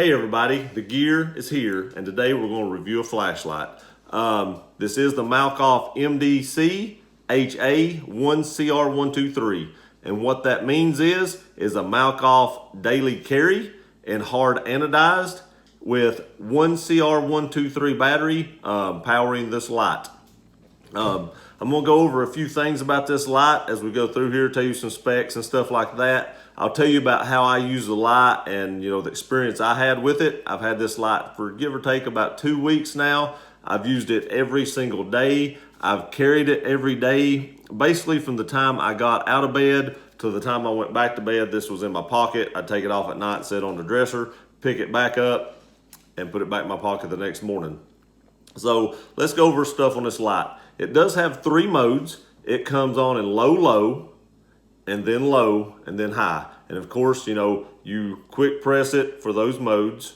Hey everybody, the gear is here and today we're going to review a flashlight. This is the Malkoff MDC HA1CR123, and what that means is a Malkoff daily carry and hard anodized with 1CR123 battery powering this light. I'm going to go over a few things about this light as we go through here, tell you some specs and stuff like that. I'll tell you about how I use the light and the experience I had with it. I've had this light for give or take about 2 weeks now. I've used it every single day. I've carried it every day. Basically from the time I got out of bed to the time I went back to bed, this was in my pocket. I'd take it off at night, sit on the dresser, pick it back up and put it back in my pocket the next morning. So let's go over stuff on this light. It does have 3 modes. It comes on in low, and then high. And of course, you quick press it for those modes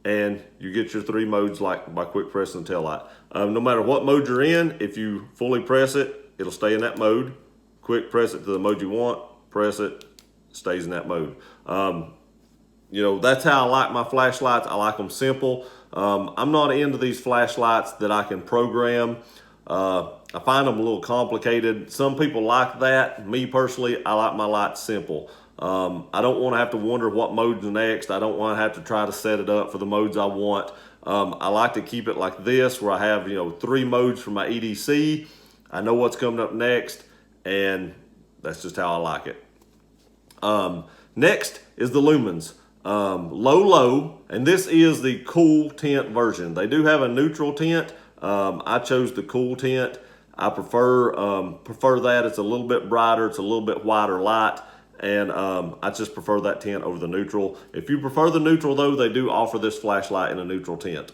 and you get your 3 modes like by quick pressing the tail light. No matter what mode you're in, if you fully press it, it'll stay in that mode. Quick press it to the mode you want, press it, stays in that mode. That's how I like my flashlights. I like them simple. I'm not into these flashlights that I can program. I find them a little complicated. Some people like that. Me personally, I like my lights simple. I don't want to have to wonder what mode's next. I don't want to have to try to set it up for the modes I want. I like to keep it like this where I have 3 modes for my EDC. I know what's coming up next, and that's just how I like it. Next is the Lumens Low, and this is the cool tint version. They do have a neutral tint. I chose the cool tint. I prefer that. It's a little bit brighter. It's a little bit wider light, and I just prefer that tint over the neutral. If you prefer the neutral though, they do offer this flashlight in a neutral tint.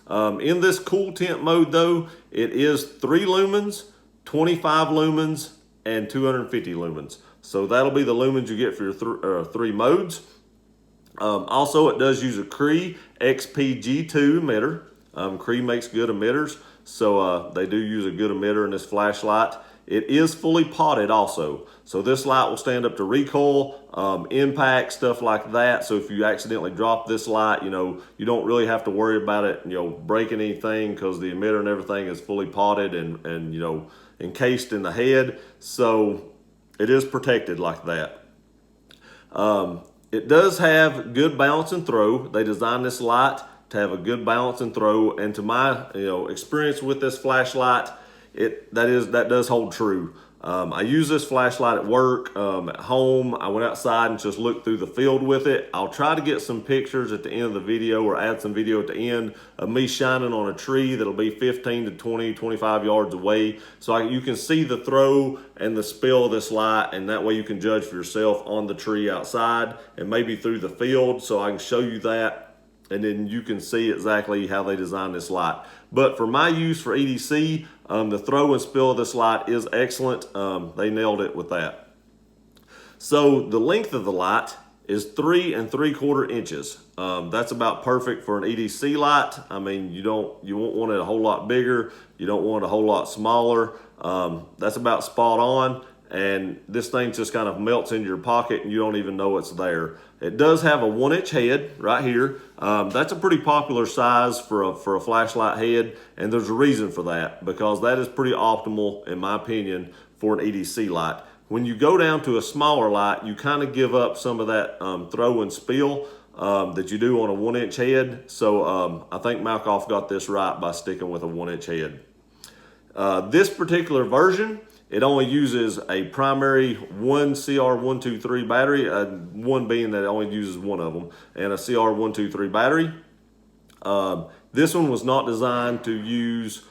In this cool tint mode though, it is 3 lumens, 25 lumens, and 250 lumens. So that'll be the lumens you get for your 3 modes. Also, it does use a Cree XPG2 emitter. Cree makes good emitters, so they do use a good emitter in this flashlight. It is fully potted also, so this light will stand up to recoil, impact, stuff like that. So if you accidentally drop this light, you don't really have to worry about it, breaking anything, because the emitter and everything is fully potted and encased in the head, so it is protected like that. It does have good balance and throw. They designed this light to have a good balance and throw, and to my experience with this flashlight, that does hold true. I use this flashlight at work, at home. I went outside and just looked through the field with it. I'll try to get some pictures at the end of the video, or add some video at the end of me shining on a tree that'll be 15 to 20, 25 yards away, so you can see the throw and the spill of this light, and that way you can judge for yourself on the tree outside and maybe through the field, so I can show you that. And then you can see exactly how they designed this light. But for my use for EDC, the throw and spill of this light is excellent. They nailed it with that. So the length of the light is 3 3/4 inches. That's about perfect for an EDC light. I mean, you won't want it a whole lot bigger. You don't want it a whole lot smaller. That's about spot on. And this thing just kind of melts into your pocket and you don't even know it's there. It does have a 1-inch head right here. That's a pretty popular size for a flashlight head, and there's a reason for that, because that is pretty optimal, in my opinion, for an EDC light. When you go down to a smaller light, you kind of give up some of that throw and spill that you do on a 1-inch head. So I think Malkoff got this right by sticking with a 1-inch head. This particular version, it only uses a primary 1CR123 battery, one being that it only uses one of them, and a CR123 battery. This one was not designed to use,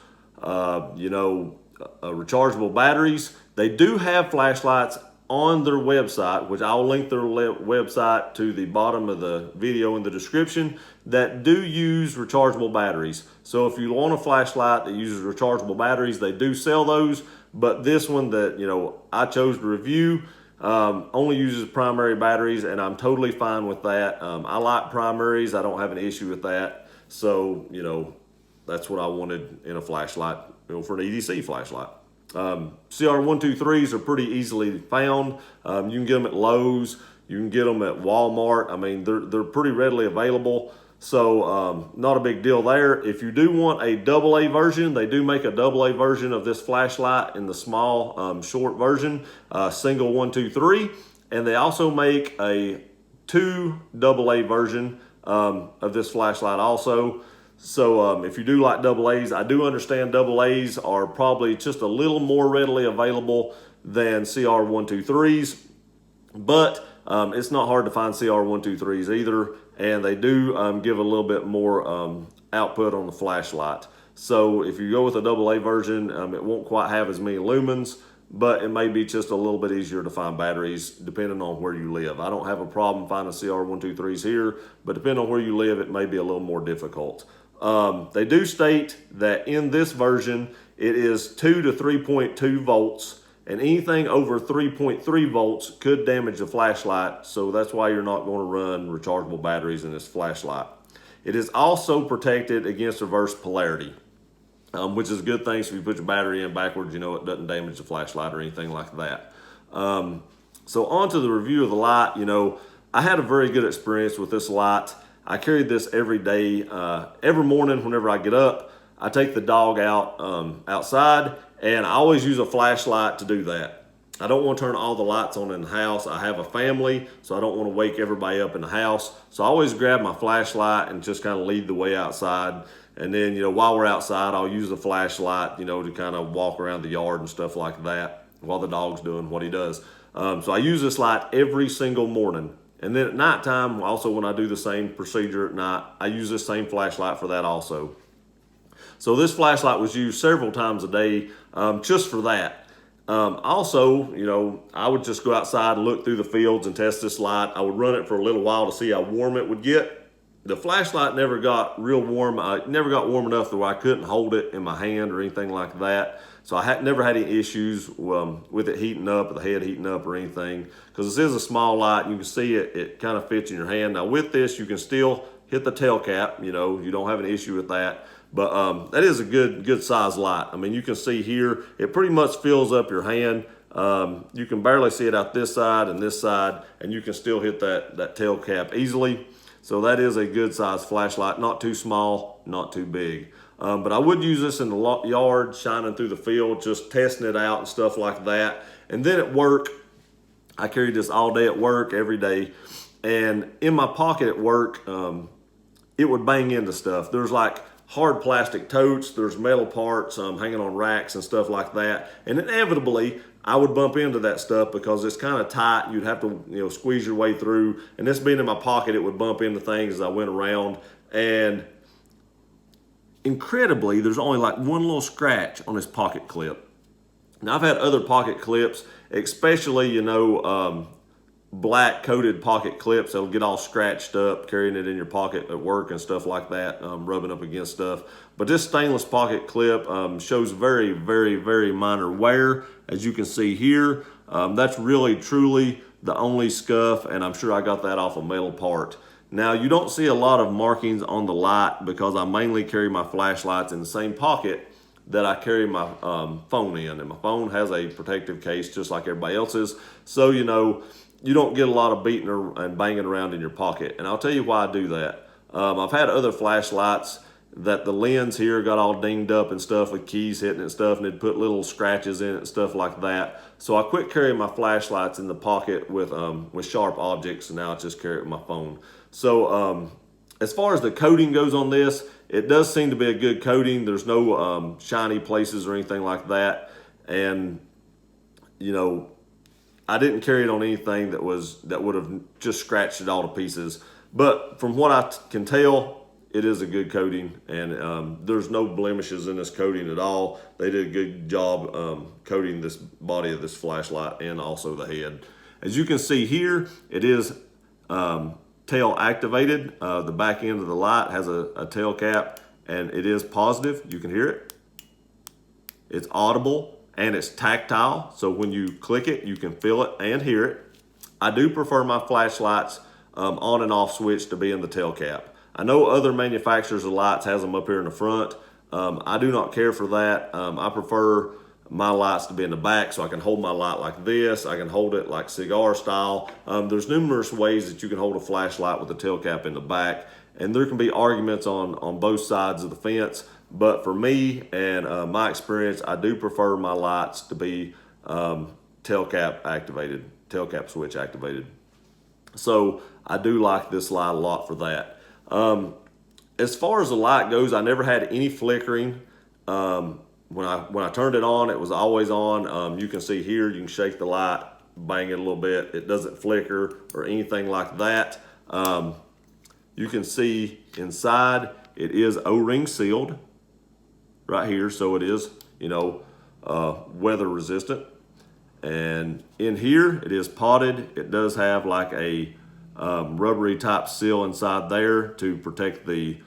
rechargeable batteries. They do have flashlights on their website, which I'll link their website to the bottom of the video in the description, that do use rechargeable batteries. So if you want a flashlight that uses rechargeable batteries, they do sell those. But this one that I chose to review only uses primary batteries, and I'm totally fine with that. I like primaries. I don't have an issue with that. So that's what I wanted in a flashlight, for an EDC flashlight. CR123s are pretty easily found. You can get them at Lowe's. You can get them at Walmart. I mean, they're pretty readily available. So not a big deal there. If you do want a AA version, they do make a AA version of this flashlight in the small short version, single 1, 2, 3. And they also make a 2 AA version of this flashlight also. So if you do like AA's, I do understand AA's are probably just a little more readily available than CR123s, but it's not hard to find CR123s either, and they do give a little bit more output on the flashlight. So if you go with a AA version, it won't quite have as many lumens, but it may be just a little bit easier to find batteries depending on where you live. I don't have a problem finding CR123s here, but depending on where you live, it may be a little more difficult. They do state that in this version, it is 2 to 3.2 volts, and anything over 3.3 volts could damage the flashlight, so that's why you're not going to run rechargeable batteries in this flashlight. It is also protected against reverse polarity, which is a good thing. So if you put your battery in backwards, you know it doesn't damage the flashlight or anything like that. So on to the review of the light. You know, I had a very good experience with this light. I carried this every day, every morning whenever I get up. I take the dog out outside, and I always use a flashlight to do that. I don't want to turn all the lights on in the house. I have a family, so I don't want to wake everybody up in the house. So I always grab my flashlight and just kind of lead the way outside. And then, you know, while we're outside, I'll use the flashlight, you know, to kind of walk around the yard and stuff like that while the dog's doing what he does. So I use this light every single morning. And then at nighttime, also when I do the same procedure at night, I use this same flashlight for that also. So this flashlight was used several times a day just for that. Also, you know, I would just go outside and look through the fields and test this light. I would run it for a little while to see how warm it would get. The flashlight never got real warm. It never got warm enough to where I couldn't hold it in my hand or anything like that. So I never had any issues with it heating up or the head heating up or anything. Because this is a small light. You can see it kind of fits in your hand. Now with this, you can still hit the tail cap. You know, you don't have an issue with that. But that is a good size light. I mean, you can see here, it pretty much fills up your hand. You can barely see it out this side, and you can still hit that tail cap easily. So that is a good size flashlight, not too small, not too big. But I would use this in the yard, shining through the field, just testing it out and stuff like that. And then at work, I carried this all day at work, every day. And in my pocket at work, it would bang into stuff. There's like hard plastic totes, there's metal parts hanging on racks and stuff like that. And inevitably, I would bump into that stuff because it's kind of tight. You'd have to, you know, squeeze your way through. And this being in my pocket, it would bump into things as I went around. And incredibly, there's only like one little scratch on this pocket clip. Now, I've had other pocket clips, especially, you know, black coated pocket clips that'll get all scratched up carrying it in your pocket at work and stuff like that, rubbing up against stuff. But this stainless pocket clip shows very, very, very minor wear, as you can see here. That's really truly the only scuff, and I'm sure I got that off a metal part. Now, you don't see a lot of markings on the light because I mainly carry my flashlights in the same pocket that I carry my phone in, and my phone has a protective case just like everybody else's. So, you know, you don't get a lot of beating and banging around in your pocket. And I'll tell you why I do that. I've had other flashlights that the lens here got all dinged up and stuff with keys hitting it and stuff, and it'd put little scratches in it and stuff like that. So I quit carrying my flashlights in the pocket with sharp objects, and now I just carry it with my phone. So as far as the coating goes on this, it does seem to be a good coating. There's no shiny places or anything like that. And, you know, I didn't carry it on anything that would have just scratched it all to pieces. But from what I can tell, it is a good coating, and there's no blemishes in this coating at all. They did a good job coating this body of this flashlight and also the head. As you can see here, it is tail activated. The back end of the light has a tail cap, and it is positive. You can hear it. It's audible. And it's tactile, so when you click it, you can feel it and hear it. I do prefer my flashlights on and off switch to be in the tail cap. I know other manufacturers of lights has them up here in the front. I do not care for that. I prefer my lights to be in the back, so I can hold my light like this. I can hold it like cigar style. There's numerous ways that you can hold a flashlight with the tail cap in the back, and there can be arguments on both sides of the fence. But for me and my experience, I do prefer my lights to be tail cap switch activated. So I do like this light a lot for that. As far as the light goes, I never had any flickering. When I turned it on, it was always on. You can see here, you can shake the light, bang it a little bit. It doesn't flicker or anything like that. You can see inside, it is O-ring sealed right here. So it is, weather resistant. And in here, it is potted. It does have like a rubbery type seal inside there to protect the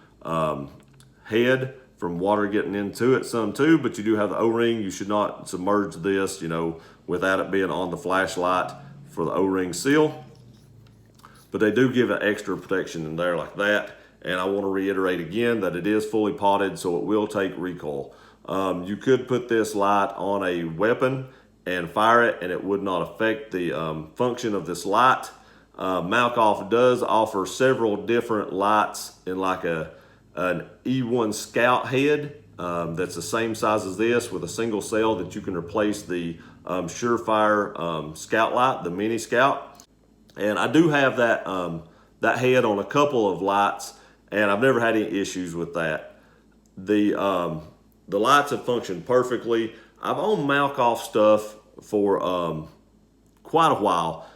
head from water getting into it some too, but you do have the O-ring. You should not submerge this, without it being on the flashlight for the O-ring seal. But they do give an extra protection in there like that. And I want to reiterate again that it is fully potted, so it will take recoil. You could put this light on a weapon and fire it, and it would not affect the function of this light. Malkoff does offer several different lights in like an E1 Scout head that's the same size as this with a single cell that you can replace the Surefire Scout light, the Mini Scout. And I do have that head on a couple of lights, and I've never had any issues with that. The lights have functioned perfectly. I've owned Malkoff stuff for quite a while.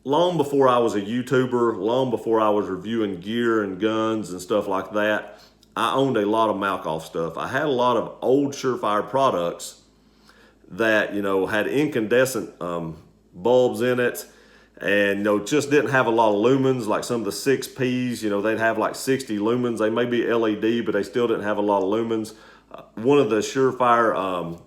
Long before I was a YouTuber, long before I was reviewing gear and guns and stuff like that, I owned a lot of Malkoff stuff. I had a lot of old Surefire products that, had incandescent bulbs in it, and, just didn't have a lot of lumens, like some of the 6Ps, they'd have like 60 lumens. They may be LED, but they still didn't have a lot of lumens. One of the Surefire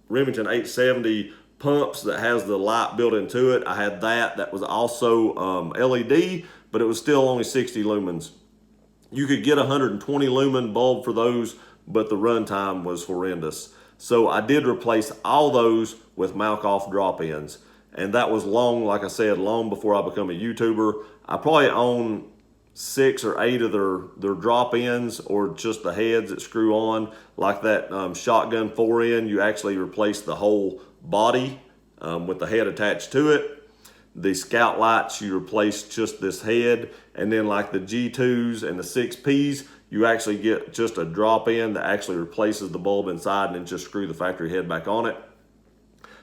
Remington 870 pumps that has the light built into it, I had that was also LED, but it was still only 60 lumens. You could get a 120 lumen bulb for those, but the runtime was horrendous. So I did replace all those with Malkoff drop-ins, and that was long, like I said, long before I become a YouTuber. I probably own 6 or 8 of their drop-ins, or just the heads that screw on, like that shotgun 4N. You actually replace the whole body with the head attached to it. The Scout lights, you replace just this head, and then like the G2s and the 6Ps, you actually get just a drop-in that actually replaces the bulb inside, and then just screw the factory head back on it.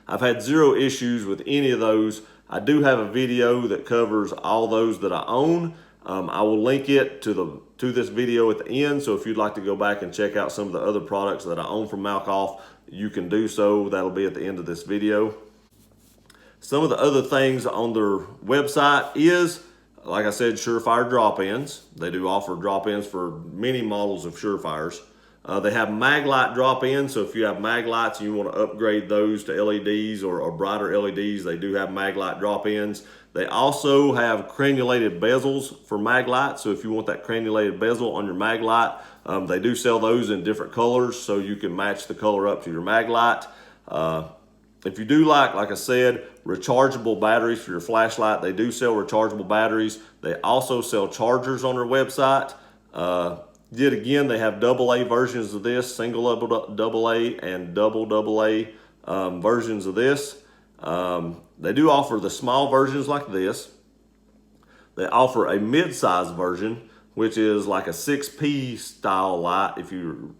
I've had zero issues with any of those. I do have a video that covers all those that I own. I will link it to this video at the end, so if you'd like to go back and check out some of the other products that I own from Malkoff, you can do so. That'll be at the end of this video. Some of the other things on their website is, like I said, Surefire drop-ins. They do offer drop-ins for many models of Surefires. They have Maglite drop-ins, so if you have Maglites and you want to upgrade those to LEDs or brighter LEDs, they do have Maglite drop-ins. They also have crenulated bezels for Maglite, so if you want that crenulated bezel on your Maglite, they do sell those in different colors, so you can match the color up to your Maglite. If you do like I said, rechargeable batteries for your flashlight, they do sell rechargeable batteries. They also sell chargers on their website. Yet again, they have AA versions of this, single AA and double AA versions of this. They do offer the small versions like this. They offer a mid-size version, which is like a 6P style light. If you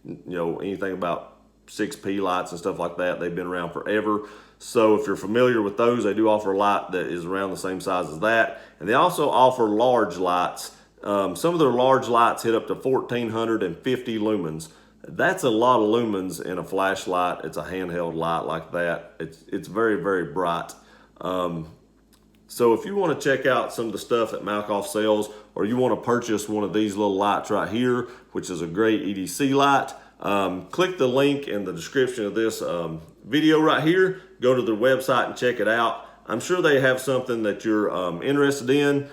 anything about 6P lights and stuff like that, they've been around forever. So if you're familiar with those, they do offer a light that is around the same size as that. And they also offer large lights. Some of their large lights hit up to 1,450 lumens. That's a lot of lumens in a flashlight. It's a handheld light like that. It's very, very bright. So if you want to check out some of the stuff that Malkoff sells, or you want to purchase one of these little lights right here, which is a great EDC light, click the link in the description of this video right here. Go to their website and check it out. I'm sure they have something that you're interested in.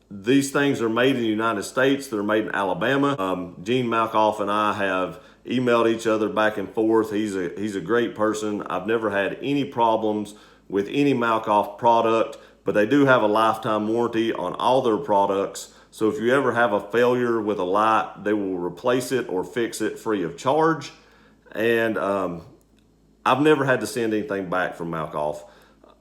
These things are made in the United States. They're made in Alabama. Gene Malkoff and I have emailed each other back and forth. He's a great person. I've never had any problems with any Malkoff product, but they do have a lifetime warranty on all their products. So if you ever have a failure with a light, they will replace it or fix it free of charge. And I've never had to send anything back from Malkoff.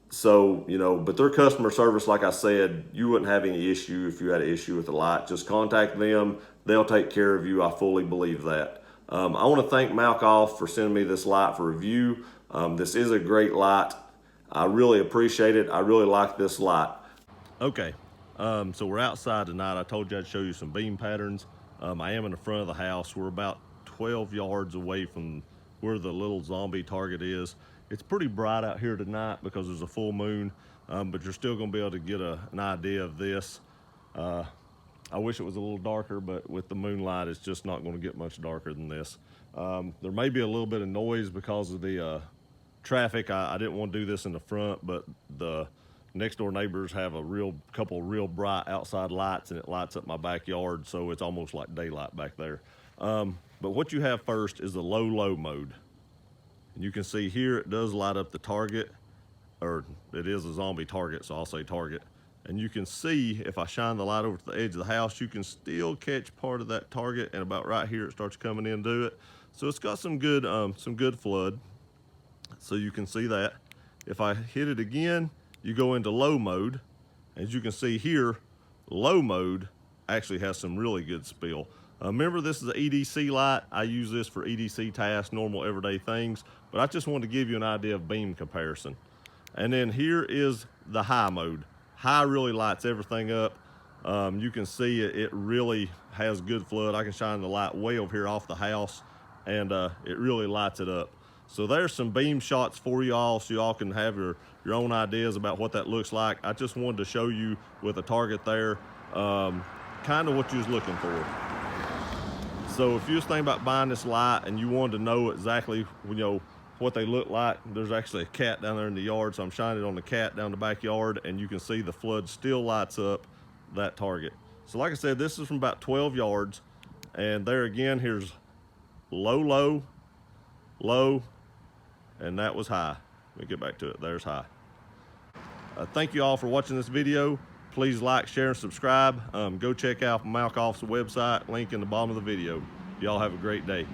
So, you know, but their customer service, like I said, you wouldn't have any issue if you had an issue with the light. Just contact them. They'll take care of you. I fully believe that. I want to thank Malkoff for sending me this light for review. This is a great light. I really appreciate it. I really like this light. Okay, so we're outside tonight. I told you I'd show you some beam patterns. I am in the front of the house. We're about 12 yards away from where the little zombie target is. It's pretty bright out here tonight because there's a full moon, but you're still gonna be able to get an idea of this. I wish it was a little darker, but with the moonlight, it's just not gonna get much darker than this. There may be a little bit of noise because of the traffic. I didn't want to do this in the front, but the next door neighbors have a couple real bright outside lights, and it lights up my backyard, so it's almost like daylight back there. But what you have first is the low mode. And you can see here it does light up the target, or it is a zombie target, so I'll say target. And you can see if I shine the light over to the edge of the house, you can still catch part of that target, and about right here it starts coming into it. So it's got some good flood. So you can see that. If I hit it again, you go into low mode. As you can see here, low mode actually has some really good spill. Remember, this is an EDC light. I use this for EDC tasks, normal everyday things, but I just wanted to give you an idea of beam comparison. And then here is the high mode. High really lights everything up. You can see it really has good flood. I can shine the light way over here off the house, and it really lights it up. So there's some beam shots for y'all, so y'all can have your own ideas about what that looks like. I just wanted to show you with a target there, kind of what you was looking for. So if you was thinking about buying this light and you wanted to know exactly, you know, what they look like, there's actually a cat down there in the yard, so I'm shining it on the cat down the backyard, and you can see the flood still lights up that target. So like I said, this is from about 12 yards, and there again, here's low, and that was high. Let me get back to it. There's high. Thank you all for watching this video. Please like, share, and subscribe. Go check out Malkoff's website, link in the bottom of the video. Y'all have a great day.